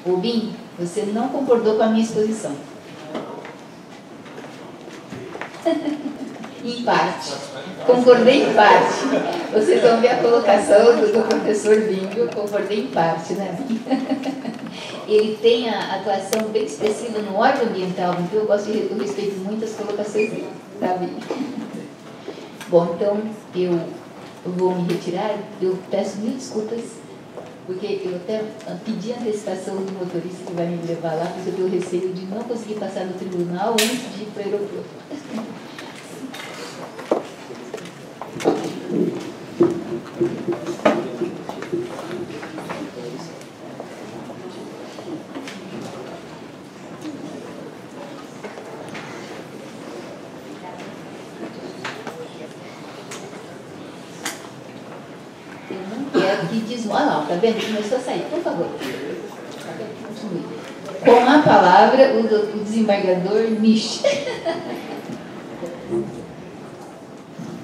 Obim, você não concordou com a minha exposição. Em parte. Concordei em parte. Vocês vão ver a colocação do professor Bimbo, eu concordei em parte, né? Ele tem a atuação bem expressiva no órgão ambiental, então eu respeito muito as colocações dele, sabe? Bom, então eu vou me retirar, eu peço mil desculpas, porque eu até pedi a antecipação do motorista que vai me levar lá, porque eu tenho receio de não conseguir passar no tribunal antes de ir para o aeroporto. Olha lá, tá vendo? Começou a sair, por favor. Com a palavra, o desembargador Nish.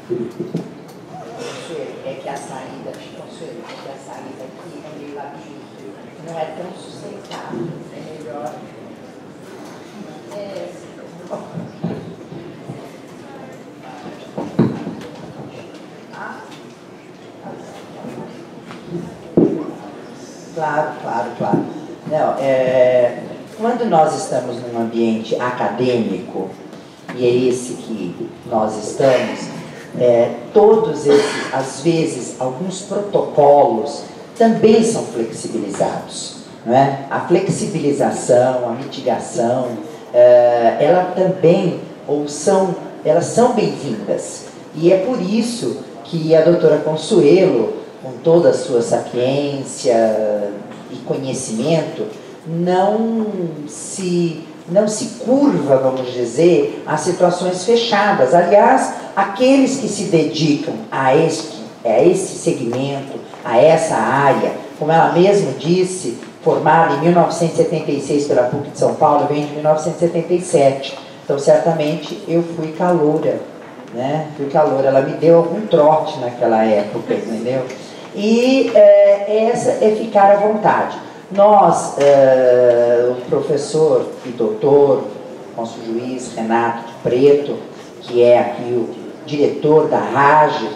Consuelo, é que a saída aqui é meio labirinto, não é tão sustentável, é melhor. Claro. Não, quando nós estamos num ambiente acadêmico, e é esse que nós estamos, todos esses, às vezes, alguns protocolos também são flexibilizados, não é? A flexibilização, a mitigação, ela também, elas são bem-vindas. E é por isso que a doutora Consuelo, com toda a sua sapiência e conhecimento, não se curva, vamos dizer, a situações fechadas. Aliás, aqueles que se dedicam a esse segmento, a essa área, como ela mesma disse, formada em 1976 pela PUC de São Paulo, vem de 1977. Então, certamente, eu fui caloura, né? Ela me deu algum trote naquela época, entendeu? E essa é ficar à vontade. Nós, o professor e doutor, nosso juiz Renato de Preto, que é aqui o diretor da RAGE,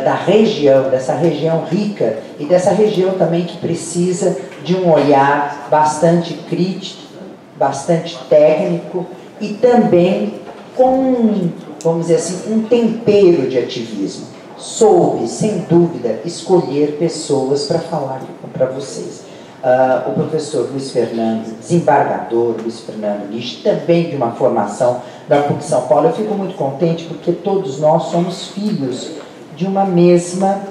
da região, dessa região rica e dessa região também que precisa de um olhar bastante crítico, bastante técnico e também com, vamos dizer assim, um tempero de ativismo. Soube, sem dúvida, escolher pessoas para falar para vocês. O professor Luiz Fernando, desembargador Luiz Fernando Nish, também de uma formação da PUC São Paulo. Eu fico muito contente porque todos nós somos filhos de uma mesma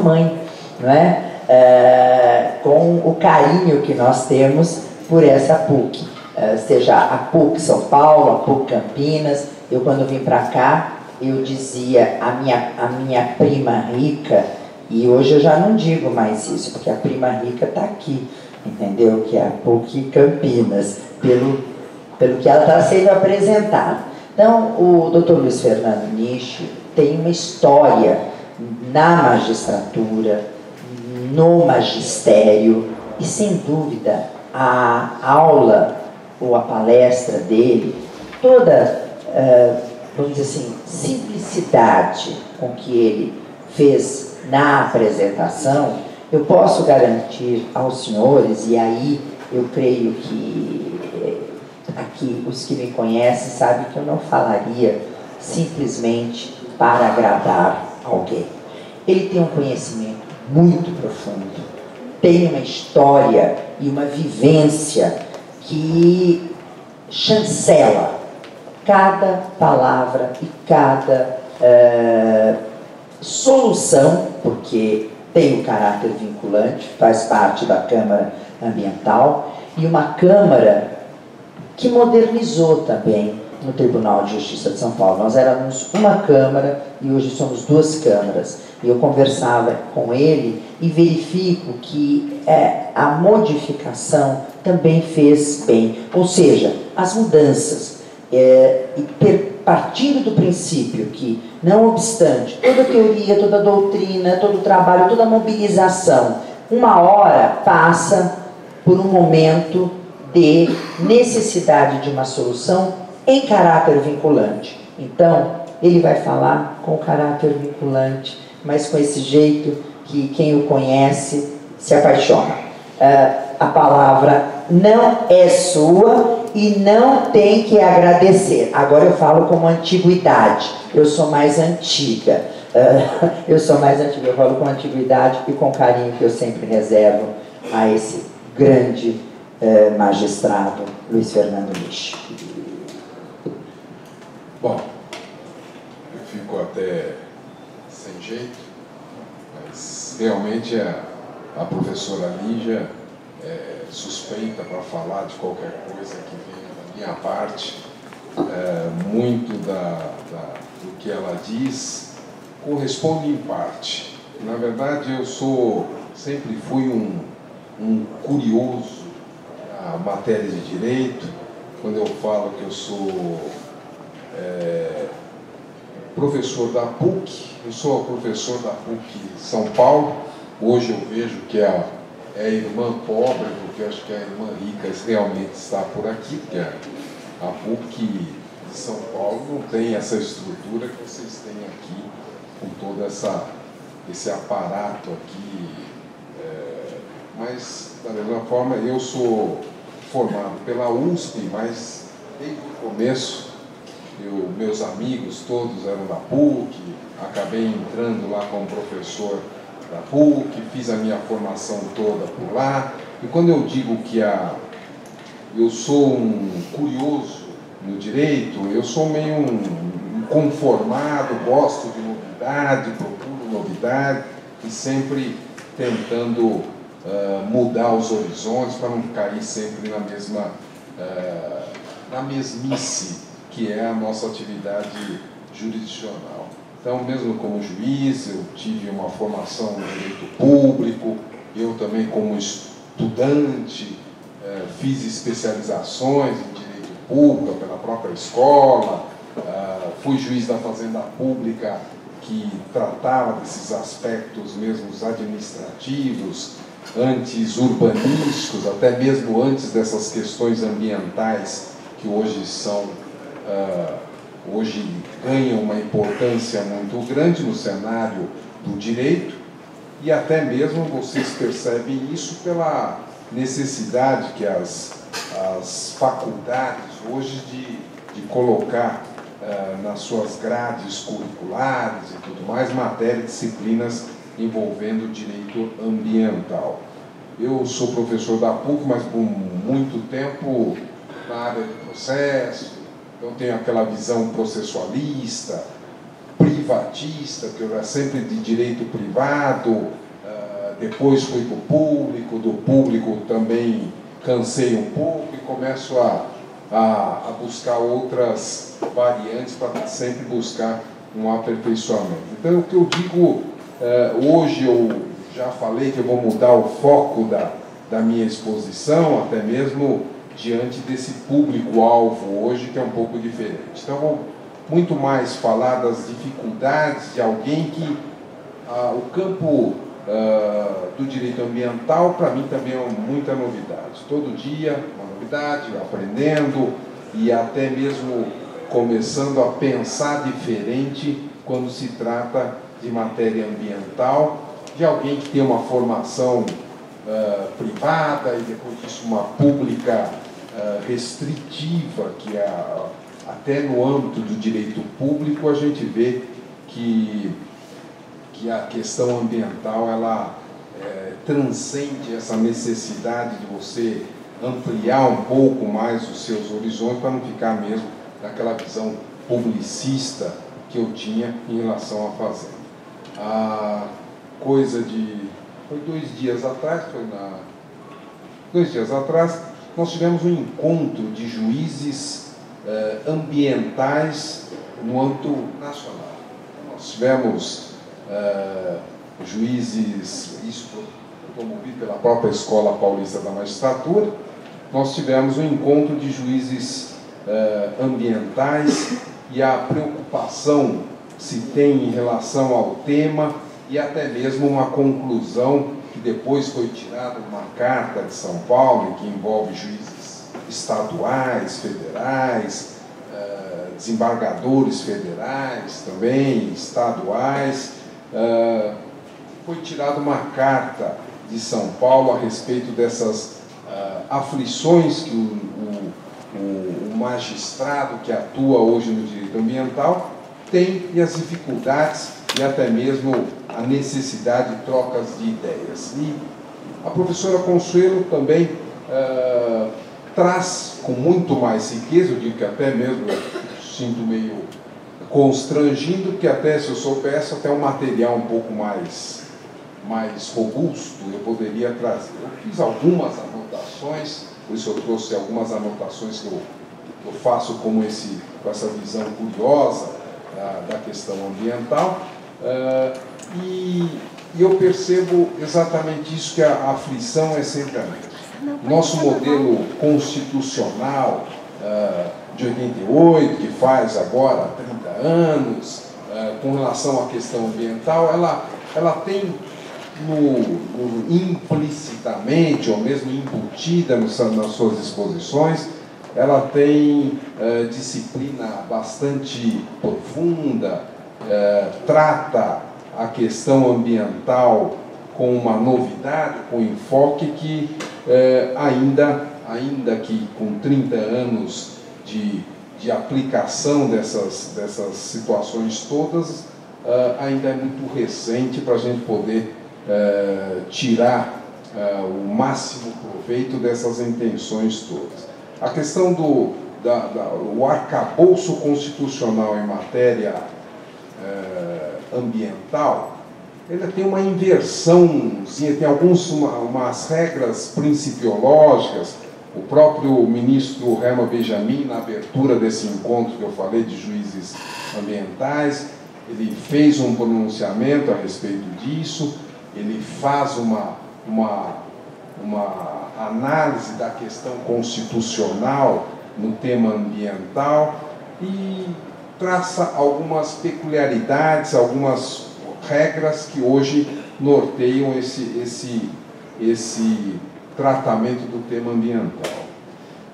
mãe, não é? Com o carinho que nós temos por essa PUC, seja a PUC São Paulo, a PUC Campinas. Eu, quando vim para cá, eu dizia a minha prima rica, e hoje eu já não digo mais isso, porque a prima rica está aqui, entendeu? Que é a PUC Campinas, pelo que ela está sendo apresentada. Então, o Dr. Luiz Fernando Nish tem uma história na magistratura, no magistério, e sem dúvida a aula ou a palestra dele, toda, vamos dizer assim, simplicidade com que ele fez na apresentação, eu posso garantir aos senhores, e aí eu creio que aqui os que me conhecem sabem que eu não falaria simplesmente para agradar alguém. Ele tem um conhecimento muito profundo, tem uma história e uma vivência que chancela cada palavra e cada solução, porque tem o caráter vinculante, faz parte da Câmara Ambiental, e uma Câmara que modernizou também no Tribunal de Justiça de São Paulo. Nós éramos uma Câmara e hoje somos duas câmaras. E eu conversava com ele e verifico que a modificação também fez bem. Ou seja, as mudanças, partindo do princípio que, não obstante toda a teoria, toda a doutrina, todo o trabalho, toda a mobilização uma hora passa por um momento de necessidade de uma solução em caráter vinculante. Então, ele vai falar com caráter vinculante, mas com esse jeito que quem o conhece se apaixona. A palavra não é sua e não tem que agradecer. Agora eu falo como antiguidade. Eu sou mais antiga. Eu falo com antiguidade e com carinho que eu sempre reservo a esse grande magistrado Luiz Fernando Nisch. Bom, eu fico até sem jeito, mas realmente a professora Lígia é suspeita para falar de qualquer coisa que venha da minha parte. Muito do que ela diz corresponde em parte. Na verdade, eu sempre fui um curioso na matéria de direito. Quando eu falo que eu sou professor da PUC, eu sou professor da PUC São Paulo. Hoje eu vejo que é a irmã pobre, porque eu acho que a irmã rica realmente está por aqui, porque a PUC de São Paulo não tem essa estrutura que vocês têm aqui, com todo esse aparato aqui. Mas, da mesma forma, eu sou formado pela USP, mas desde o começo, meus amigos todos eram da PUC, acabei entrando lá como professor da PUC, fiz a minha formação toda por lá. E quando eu digo que eu sou um curioso no direito, eu sou meio um conformado, gosto de novidade, procuro novidade e sempre tentando mudar os horizontes para não cair sempre na mesmice que é a nossa atividade jurisdicional. Então, mesmo como juiz, eu tive uma formação no direito público, eu também como estudante fiz especializações em direito público pela própria escola, fui juiz da Fazenda Pública que tratava desses aspectos mesmo administrativos, antes urbanísticos, até mesmo antes dessas questões ambientais que hoje ganham uma importância muito grande no cenário do direito, e até mesmo vocês percebem isso pela necessidade que as faculdades hoje de colocar nas suas grades curriculares e tudo mais, disciplinas envolvendo direito ambiental. Eu sou professor da PUC, mas por muito tempo na área de processo, então tenho aquela visão processualista, privatista, que eu era sempre de direito privado, depois fui para o público, do público também cansei um pouco e começo a buscar outras variantes para sempre buscar um aperfeiçoamento. Então, o que eu digo, hoje eu já falei que eu vou mudar o foco da minha exposição, até mesmo diante desse público-alvo hoje, que é um pouco diferente. Então, vou muito mais falar das dificuldades de alguém que o campo do direito ambiental, para mim, também é muita novidade. Todo dia, uma novidade, aprendendo e até mesmo começando a pensar diferente quando se trata de matéria ambiental, de alguém que tem uma formação privada e depois disso uma pública restritiva, que até no âmbito do direito público a gente vê que a questão ambiental ela transcende essa necessidade de você ampliar um pouco mais os seus horizontes para não ficar mesmo naquela visão publicista que eu tinha em relação à fazenda. Foi 2 dias atrás, nós tivemos um encontro de juízes ambientais no âmbito nacional. Nós tivemos juízes, isso promovido pela própria Escola Paulista da Magistratura, nós tivemos um encontro de juízes ambientais e a preocupação que se tem em relação ao tema e até mesmo uma conclusão que depois foi tirada uma carta de São Paulo, que envolve juízes estaduais, federais, desembargadores federais também, estaduais. Foi tirada uma carta de São Paulo a respeito dessas aflições que o magistrado que atua hoje no direito ambiental tem, e as dificuldades e até mesmo a necessidade de trocas de ideias. E a professora Consuelo também traz com muito mais riqueza, eu digo que até mesmo eu sinto meio constrangido, que até se eu soubesse até um material um pouco mais robusto eu poderia trazer. Eu fiz algumas anotações, por isso eu trouxe algumas anotações que eu faço com essa visão curiosa da questão ambiental, e eu percebo exatamente isso, que a aflição é sempre a mesma. Nosso modelo constitucional de 88, que faz agora 30 anos, com relação à questão ambiental, ela tem implicitamente, ou mesmo embutida nas suas disposições, ela tem disciplina bastante profunda, trata a questão ambiental com uma novidade, com enfoque que ainda que com 30 anos de aplicação dessas situações todas, ainda é muito recente para a gente poder tirar o máximo proveito dessas intenções todas. A questão do arcabouço constitucional em matéria ambiental, ele tem uma inversãozinha, tem umas regras principiológicas. O próprio ministro Herman Benjamin, na abertura desse encontro que eu falei de juízes ambientais, ele fez um pronunciamento a respeito disso, ele faz uma análise da questão constitucional no tema ambiental e traça algumas peculiaridades, algumas regras que hoje norteiam esse tratamento do tema ambiental.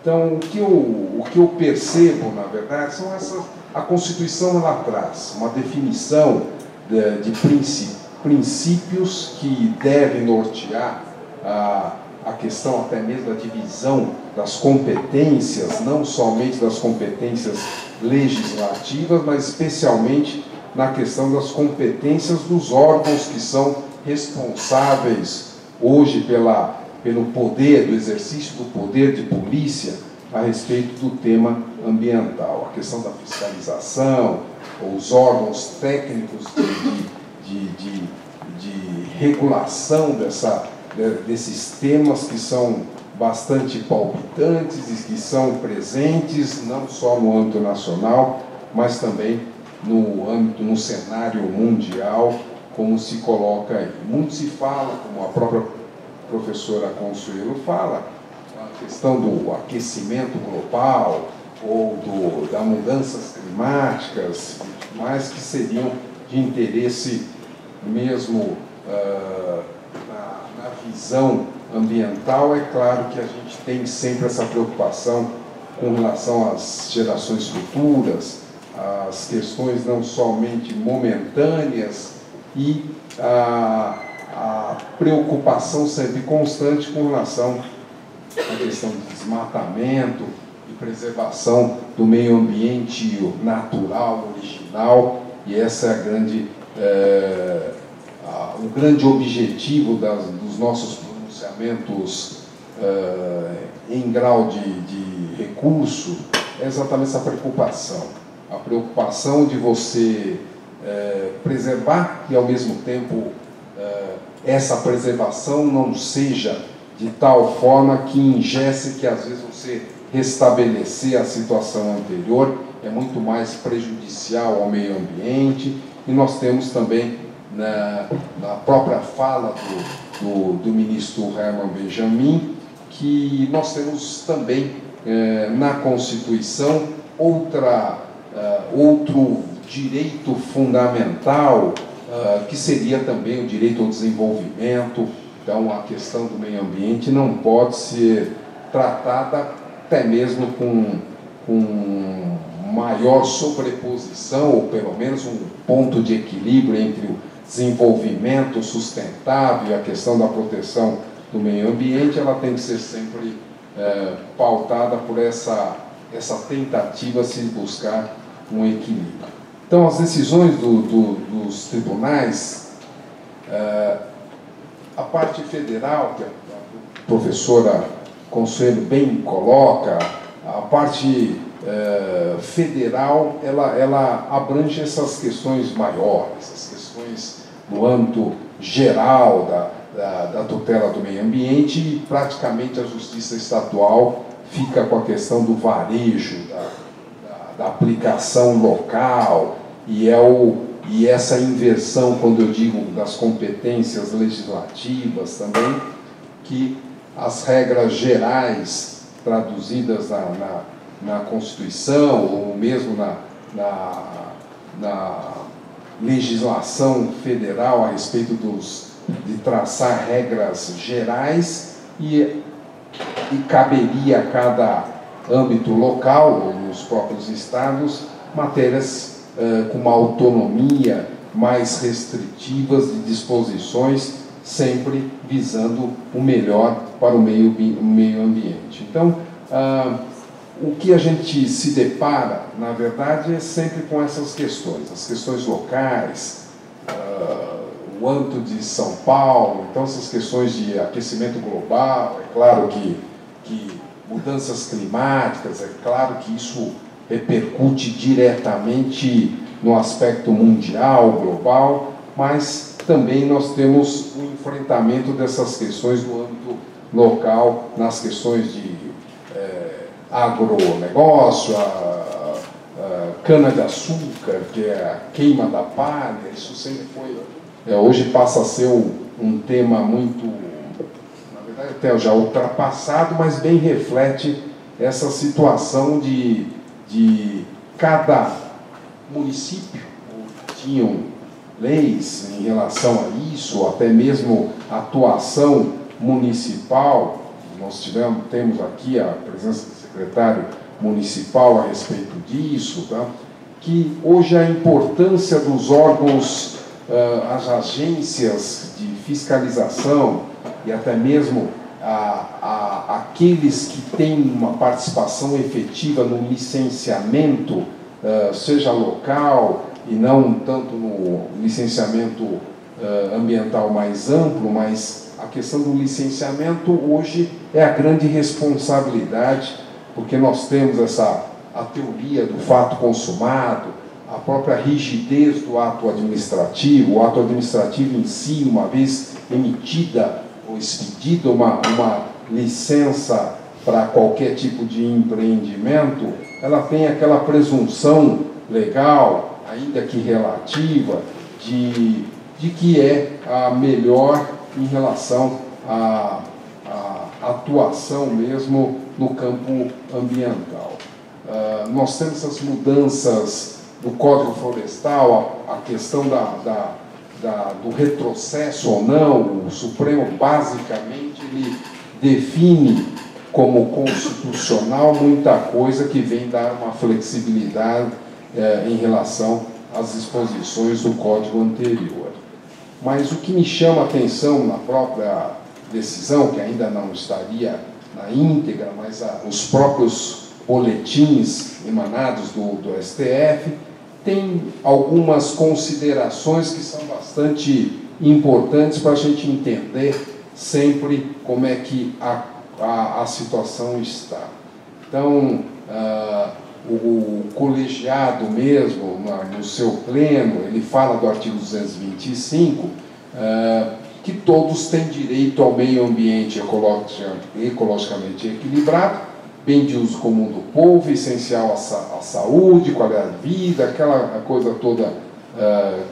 Então, o que eu percebo, na verdade, são a Constituição ela traz uma definição de princípios que devem nortear a questão até mesmo da divisão das competências, não somente das competências legislativas, mas especialmente na questão das competências dos órgãos que são responsáveis hoje pelo poder, do exercício do poder de polícia a respeito do tema ambiental. A questão da fiscalização, os órgãos técnicos de regulação desses temas que são bastante palpitantes e que são presentes não só no âmbito nacional, mas também no cenário mundial, como se coloca aí. Muito se fala, como a própria professora Consuelo fala, a questão do aquecimento global ou das mudanças climáticas, mas que seriam de interesse mesmo na visão ambiental. É claro que a gente tem sempre essa preocupação com relação às gerações futuras, as questões não somente momentâneas e a preocupação sempre constante com relação à questão de desmatamento e preservação do meio ambiente natural, original, e essa é o grande objetivo dos nossos pronunciamentos em grau de recurso, é exatamente essa preocupação. A preocupação de você preservar e, ao mesmo tempo, essa preservação não seja de tal forma que ingesse que, às vezes, você restabelecer a situação anterior é muito mais prejudicial ao meio ambiente. E nós temos também, na própria fala do ministro Herman Benjamin, que nós temos também na Constituição outro direito fundamental que seria também o direito ao desenvolvimento. Então, a questão do meio ambiente não pode ser tratada até mesmo com maior sobreposição, ou pelo menos um ponto de equilíbrio entre o desenvolvimento sustentável e a questão da proteção do meio ambiente. Ela tem que ser sempre pautada por essa tentativa de se buscar um equilíbrio. Então, as decisões dos tribunais, a parte federal, que a professora Consuelo bem coloca, a parte federal, ela abrange essas questões maiores, essas questões no âmbito geral da tutela do meio ambiente, e praticamente a justiça estadual fica com a questão do varejo, da aplicação local, e essa inversão, quando eu digo das competências legislativas também, que as regras gerais traduzidas na Constituição, ou mesmo na legislação federal a respeito de traçar regras gerais, e caberia a cada âmbito local, ou nos próprios estados, matérias com uma autonomia mais restritivas de disposições, sempre visando o melhor para o meio ambiente. Então, o que a gente se depara, na verdade, é sempre com essas questões, as questões locais, o âmbito de São Paulo, então essas questões de aquecimento global, é claro que mudanças climáticas, é claro que isso repercute diretamente no aspecto mundial, global, mas também nós temos o enfrentamento dessas questões no âmbito local, nas questões de agronegócio, a cana-de-açúcar, que é a queima da palha. Isso sempre foi, hoje passa a ser um tema muito, na verdade até já ultrapassado, mas bem reflete essa situação de cada município tinham leis em relação a isso, até mesmo atuação municipal. Nós temos aqui a presença do secretário municipal a respeito disso, tá? Que hoje a importância dos órgãos, as agências de fiscalização e até mesmo aqueles que têm uma participação efetiva no licenciamento, seja local e não tanto no licenciamento ambiental mais amplo, mas a questão do licenciamento hoje é a grande responsabilidade, porque nós temos a teoria do fato consumado, a própria rigidez do ato administrativo. O ato administrativo em si, uma vez emitida ou expedida uma licença para qualquer tipo de empreendimento, ela tem aquela presunção legal, ainda que relativa, de que é a melhor em relação à atuação mesmo no campo ambiental. Nós temos essas mudanças do Código Florestal, a questão do retrocesso ou não. O Supremo, basicamente, ele define como constitucional muita coisa que vem dar uma flexibilidade em relação às disposições do Código anterior. Mas o que me chama a atenção na própria decisão, que ainda não estaria na íntegra, mas os próprios boletins emanados do STF, tem algumas considerações que são bastante importantes para a gente entender sempre como é que a situação está. Então, o colegiado mesmo, no seu pleno, ele fala do artigo 225, que todos têm direito ao meio ambiente ecologicamente equilibrado, bem de uso comum do povo, essencial à saúde, qualidade de vida, aquela coisa toda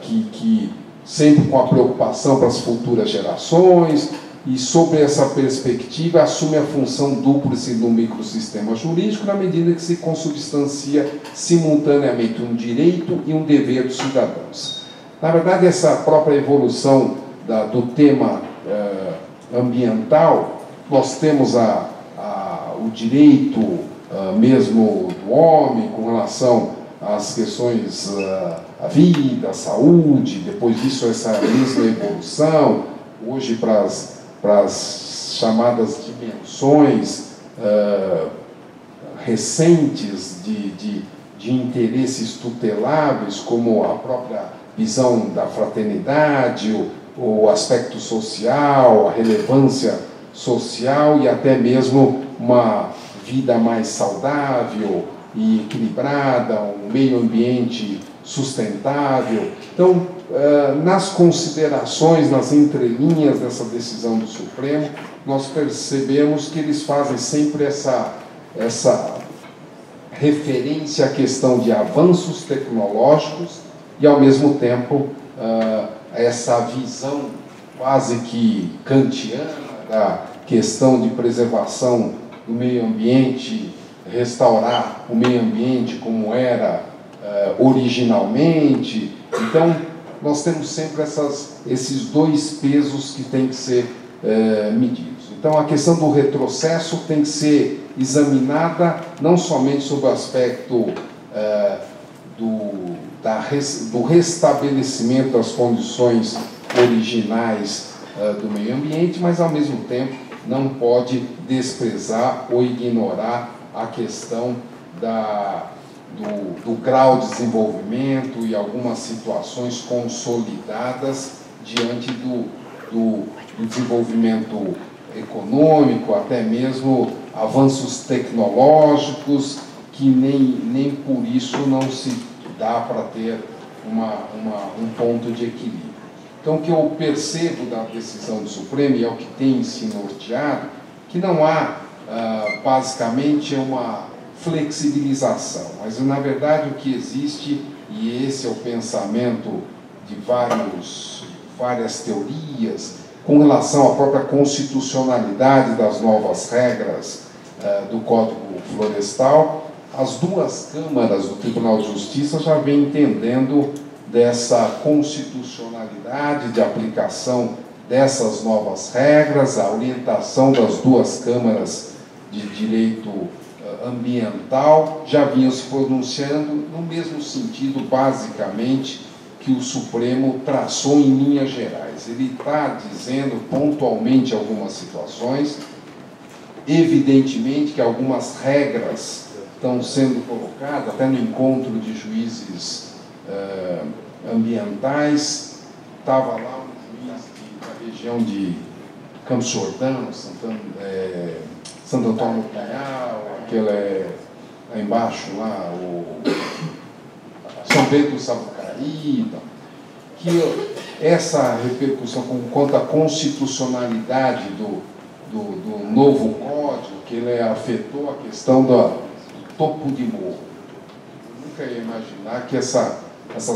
que sempre com a preocupação para as futuras gerações, e sobre essa perspectiva assume a função dúplice do microsistema jurídico na medida que se consubstancia simultaneamente um direito e um dever dos cidadãos. Na verdade, essa própria evolução do tema ambiental, nós temos o direito mesmo do homem com relação às questões à vida, à saúde, depois disso essa mesma evolução, hoje para as chamadas dimensões recentes de interesses tuteláveis, como a própria visão da fraternidade, o aspecto social, a relevância social e até mesmo uma vida mais saudável e equilibrada, um meio ambiente sustentável. Então, nas considerações, nas entrelinhas dessa decisão do Supremo, nós percebemos que eles fazem sempre essa referência à questão de avanços tecnológicos e, ao mesmo tempo, essa visão quase que kantiana da questão de preservação do meio ambiente, restaurar o meio ambiente como era originalmente. Então, nós temos sempre esses dois pesos que têm que ser medidos. Então, a questão do retrocesso tem que ser examinada não somente sob o aspecto do restabelecimento das condições originais do meio ambiente, mas, ao mesmo tempo, não pode desprezar ou ignorar a questão do grau de desenvolvimento e algumas situações consolidadas diante do desenvolvimento econômico, até mesmo avanços tecnológicos, que nem por isso não se dá para ter um ponto de equilíbrio. Então, o que eu percebo da decisão do Supremo, e é o que tem se norteado, que não há, basicamente, uma flexibilização, mas, na verdade, o que existe, e esse é o pensamento de várias teorias, com relação à própria constitucionalidade das novas regras do Código Florestal, as duas câmaras do Tribunal de Justiça já vêm entendendo dessa constitucionalidade de aplicação dessas novas regras, a orientação das duas câmaras de direito ambiental já vinham se pronunciando no mesmo sentido, basicamente, que o Supremo traçou em linhas gerais. Ele está dizendo pontualmente algumas situações, evidentemente que algumas regras estão sendo colocadas, até no encontro de juízes ambientais, estava lá um juiz da região de Campos Jordão, Santo Antônio do Caial, aquele lá embaixo, lá, o São Pedro do Sapucaí, que essa repercussão quanto à constitucionalidade do novo código, que ele afetou a questão do topo de morro. Eu nunca ia imaginar que essa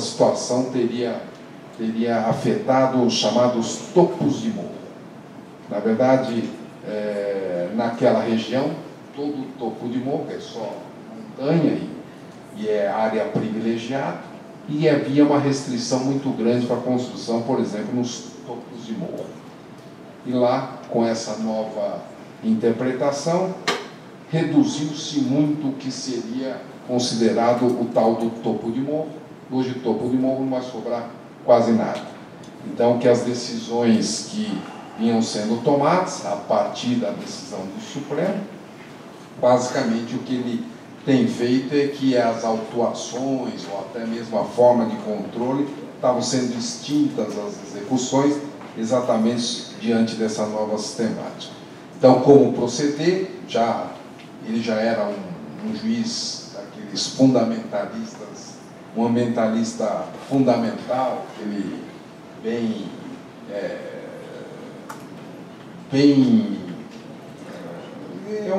situação teria afetado os chamados topos de morro. Na verdade, naquela região, todo o topo de morro é só montanha e é área privilegiada, e havia uma restrição muito grande para a construção, por exemplo, nos topos de morro. E lá, com essa nova interpretação, reduziu-se muito o que seria considerado o tal do topo de morro. Hoje, topo de morro não vai sobrar quase nada. Então, que as decisões que vinham sendo tomadas, a partir da decisão do Supremo, basicamente o que ele tem feito é que as autuações, ou até mesmo a forma de controle, estavam sendo extintas as execuções, exatamente diante dessa nova sistemática. Então, como proceder, ele já era um juiz daqueles fundamentalistas, um ambientalista fundamental, ele é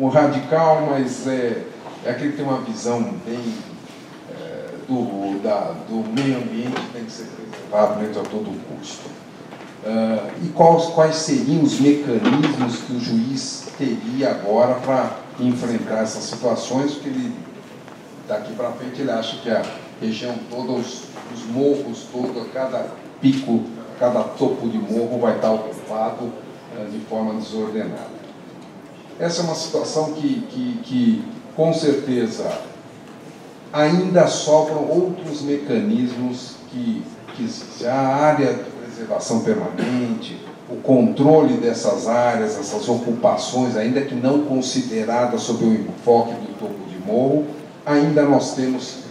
um radical, mas é aquele que tem uma visão bem do meio ambiente que tem que ser preservado dentro a todo custo. E quais seriam os mecanismos que o juiz teria agora para enfrentar essas situações, porque ele, daqui para frente, ele acha que região toda, os morros todos, cada pico, cada topo de morro vai estar ocupado de forma desordenada. Essa é uma situação que com certeza, ainda sobram outros mecanismos que existem. A área de preservação permanente, o controle dessas áreas, essas ocupações, ainda que não consideradas sob o enfoque do topo de morro, ainda nós temos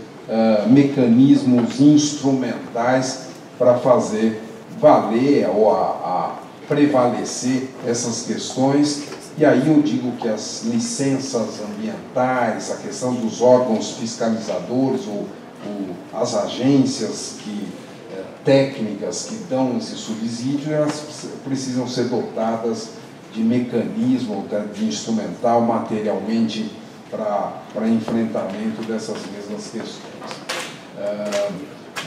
mecanismos instrumentais para fazer valer ou a prevalecer essas questões. E aí eu digo que as licenças ambientais, a questão dos órgãos fiscalizadores, ou as agências técnicas que dão esse subsídio, elas precisam ser dotadas de mecanismo, de instrumental, materialmente, para enfrentamento dessas mesmas questões.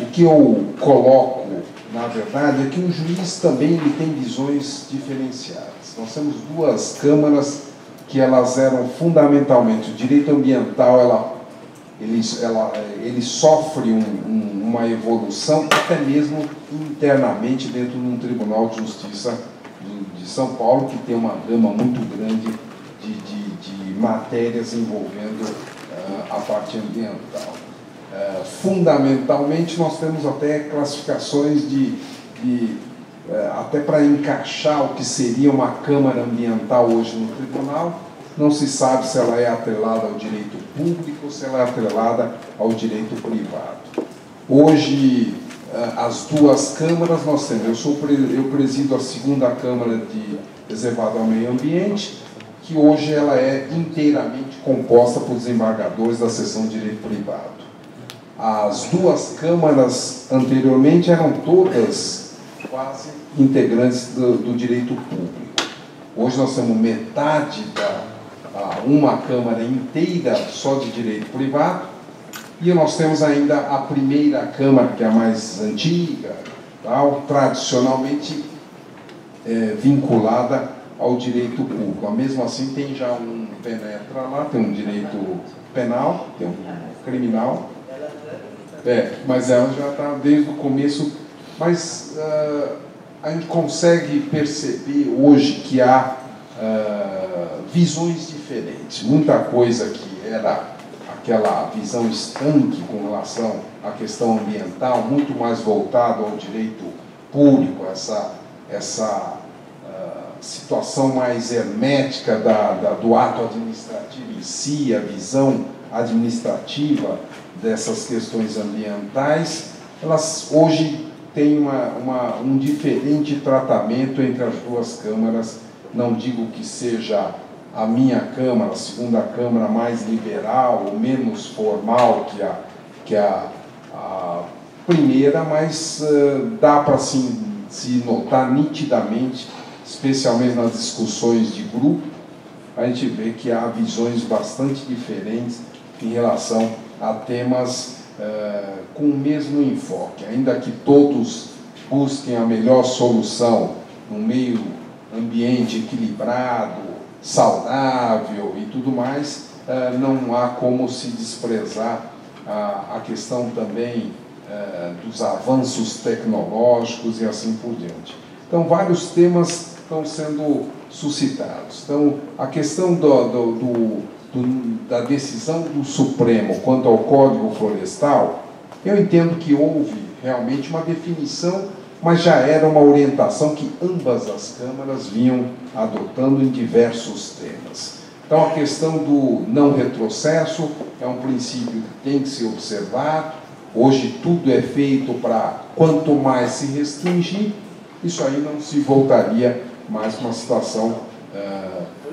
O que eu coloco, na verdade, é que o juiz também ele tem visões diferenciadas. Nós temos duas câmaras que elas eram fundamentalmente, o direito ambiental, ele sofre uma evolução, até mesmo internamente dentro de um Tribunal de Justiça de São Paulo, que tem uma gama muito grande de matérias envolvendo a parte ambiental. Fundamentalmente, nós temos até classificações até para encaixar o que seria uma Câmara Ambiental hoje no Tribunal, não se sabe se ela é atrelada ao direito público ou se ela é atrelada ao direito privado. Hoje, as duas câmaras nós temos, eu presido a segunda Câmara de Reservado ao Meio Ambiente, que hoje ela é inteiramente composta por desembargadores da seção de direito privado. As duas câmaras anteriormente eram todas quase integrantes do direito público. Hoje nós temos metade uma Câmara inteira só de direito privado, e nós temos ainda a primeira Câmara, que é a mais antiga, tradicionalmente vinculada ao direito público. Mesmo assim, tem já um penetra lá, tem um direito penal, tem um criminal, mas ela já está desde o começo, mas a gente consegue perceber hoje que há visões diferentes. Muita coisa que era aquela visão estanque com relação à questão ambiental, muito mais voltado ao direito público, essa situação mais hermética do ato administrativo em si, a visão administrativa dessas questões ambientais, elas hoje têm um diferente tratamento entre as duas câmaras. Não digo que seja a minha Câmara, a segunda Câmara, mais liberal ou menos formal que a primeira, mas dá para se notar nitidamente, especialmente nas discussões de grupo, a gente vê que há visões bastante diferentes em relação a temas com o mesmo enfoque, ainda que todos busquem a melhor solução no meio ambiente equilibrado, saudável e tudo mais, não há como se desprezar a questão também dos avanços tecnológicos e assim por diante. Então, vários temas estão sendo suscitados. Então, a questão da decisão do Supremo quanto ao Código Florestal, eu entendo que houve realmente uma definição, mas já era uma orientação que ambas as câmaras vinham adotando em diversos temas. Então, a questão do não retrocesso é um princípio que tem que ser observado. Hoje tudo é feito para, quanto mais se restringir, isso aí não se voltaria mais para uma situação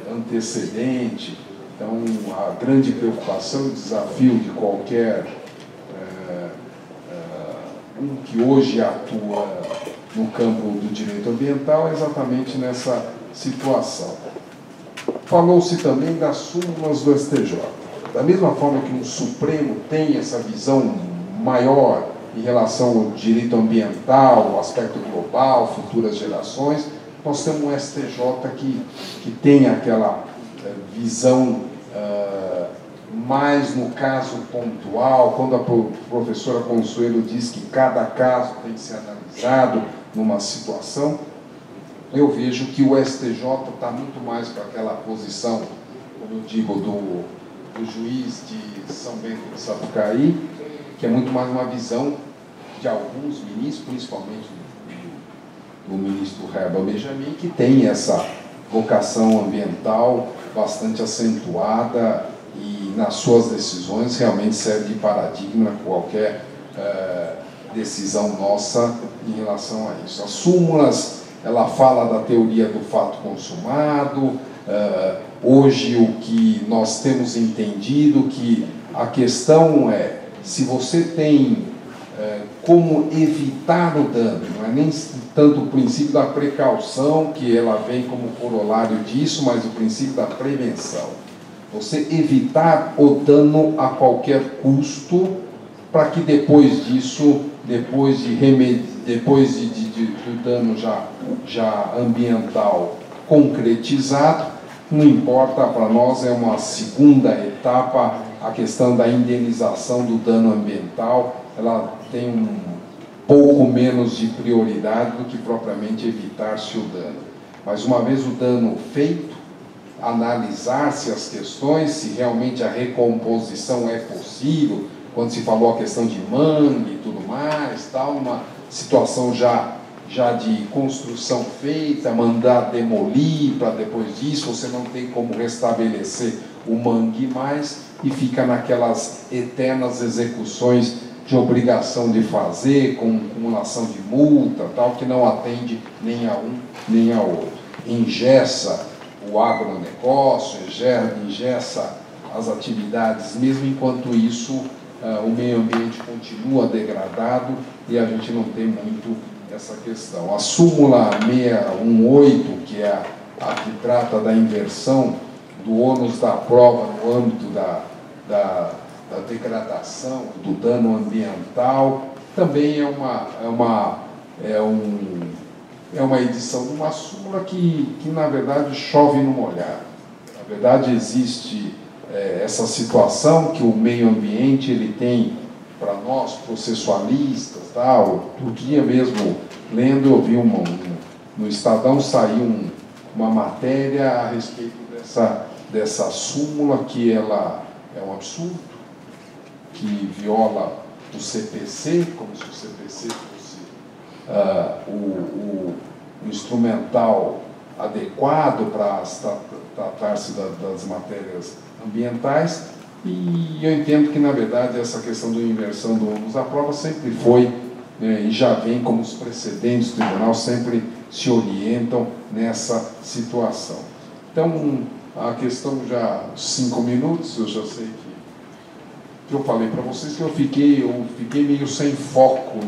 antecedente. Então, a grande preocupação e desafio de qualquer que hoje atua no campo do direito ambiental é exatamente nessa situação. Falou-se também das súmulas do STJ. Da mesma forma que o Supremo tem essa visão maior em relação ao direito ambiental, ao aspecto global, futuras gerações, nós temos um STJ que tem aquela visão mais no caso pontual, quando a professora Consuelo diz que cada caso tem que ser analisado numa situação, eu vejo que o STJ está muito mais para aquela posição, como eu digo, do juiz de São Bento de Sapucaí, que é muito mais uma visão de alguns ministros, principalmente do ministro Herbert Benjamin, que tem essa vocação ambiental bastante acentuada e nas suas decisões realmente serve de paradigma qualquer decisão nossa em relação a isso. As súmulas, ela fala da teoria do fato consumado. Hoje o que nós temos entendido que a questão é se você tem como evitar o dano, não é nem tanto o princípio da precaução, que ela vem como corolário disso, mas o princípio da prevenção. Você evitar o dano a qualquer custo, para que depois disso, depois do dano já ambiental concretizado, não importa, para nós é uma segunda etapa, a questão da indenização do dano ambiental, ela tem um pouco menos de prioridade do que propriamente evitar-se o dano. Mas uma vez o dano feito, analisar-se as questões, se realmente a recomposição é possível, quando se falou a questão de mangue e tudo mais, tal, uma situação já de construção feita, mandar demolir para depois disso, você não tem como restabelecer o mangue mais e fica naquelas eternas execuções de obrigação de fazer, com acumulação de multa, tal, que não atende nem a um nem a outro. Engessa o agronegócio, engessa as atividades, mesmo enquanto isso o meio ambiente continua degradado e a gente não tem muito essa questão. A súmula 618, que é a que trata da inversão do ônus da prova no âmbito da degradação, do dano ambiental, também é uma edição de uma súmula que na verdade chove no molhado. Na verdade existe essa situação que o meio ambiente ele tem para nós processualistas, tal. Outro dia mesmo lendo eu vi no Estadão saiu uma matéria a respeito dessa súmula, que ela é um absurdo, que viola o CPC, como se o CPC fosse o instrumental adequado para tratar-se das matérias ambientais, e eu entendo que, na verdade, essa questão da inversão do ônus da prova sempre foi, e já vem como os precedentes do tribunal sempre se orientam nessa situação. Então, a questão já 5 minutos, eu já sei que eu falei para vocês que eu fiquei meio sem foco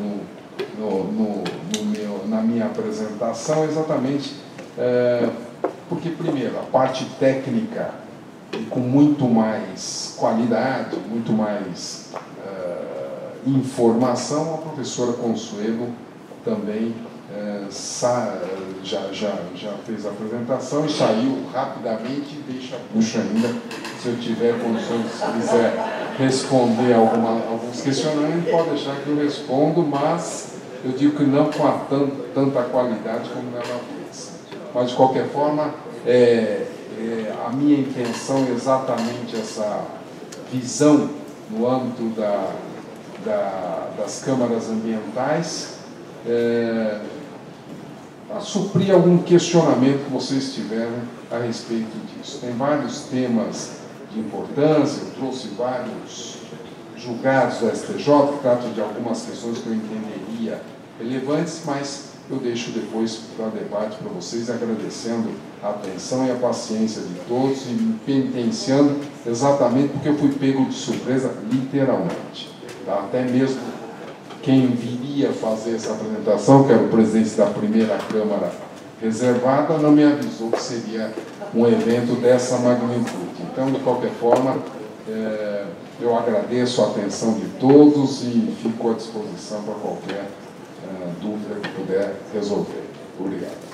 na minha apresentação, exatamente porque, primeiro, a parte técnica e com muito mais qualidade, muito mais informação, a professora Consuelo também já fez a apresentação e saiu rapidamente, deixa a puxa ainda, se eu tiver condições, se quiser responder alguns questionamentos, pode deixar que eu respondo, mas eu digo que não com tanta qualidade como ela fez. Mas, de qualquer forma, a minha intenção é exatamente essa visão no âmbito das câmaras ambientais, para suprir algum questionamento que vocês tiverem a respeito disso. Tem vários temas de importância, eu trouxe vários julgados do STJ que tratam de algumas questões que eu entenderia relevantes, mas eu deixo depois para debate para vocês, agradecendo a atenção e a paciência de todos e me penitenciando exatamente porque eu fui pego de surpresa, literalmente. Tá? Até mesmo quem viria fazer essa apresentação, que era o presidente da primeira Câmara reservada, não me avisou que seria um evento dessa magnitude. Então, de qualquer forma, eu agradeço a atenção de todos e fico à disposição para qualquer dúvida que puder resolver. Obrigado.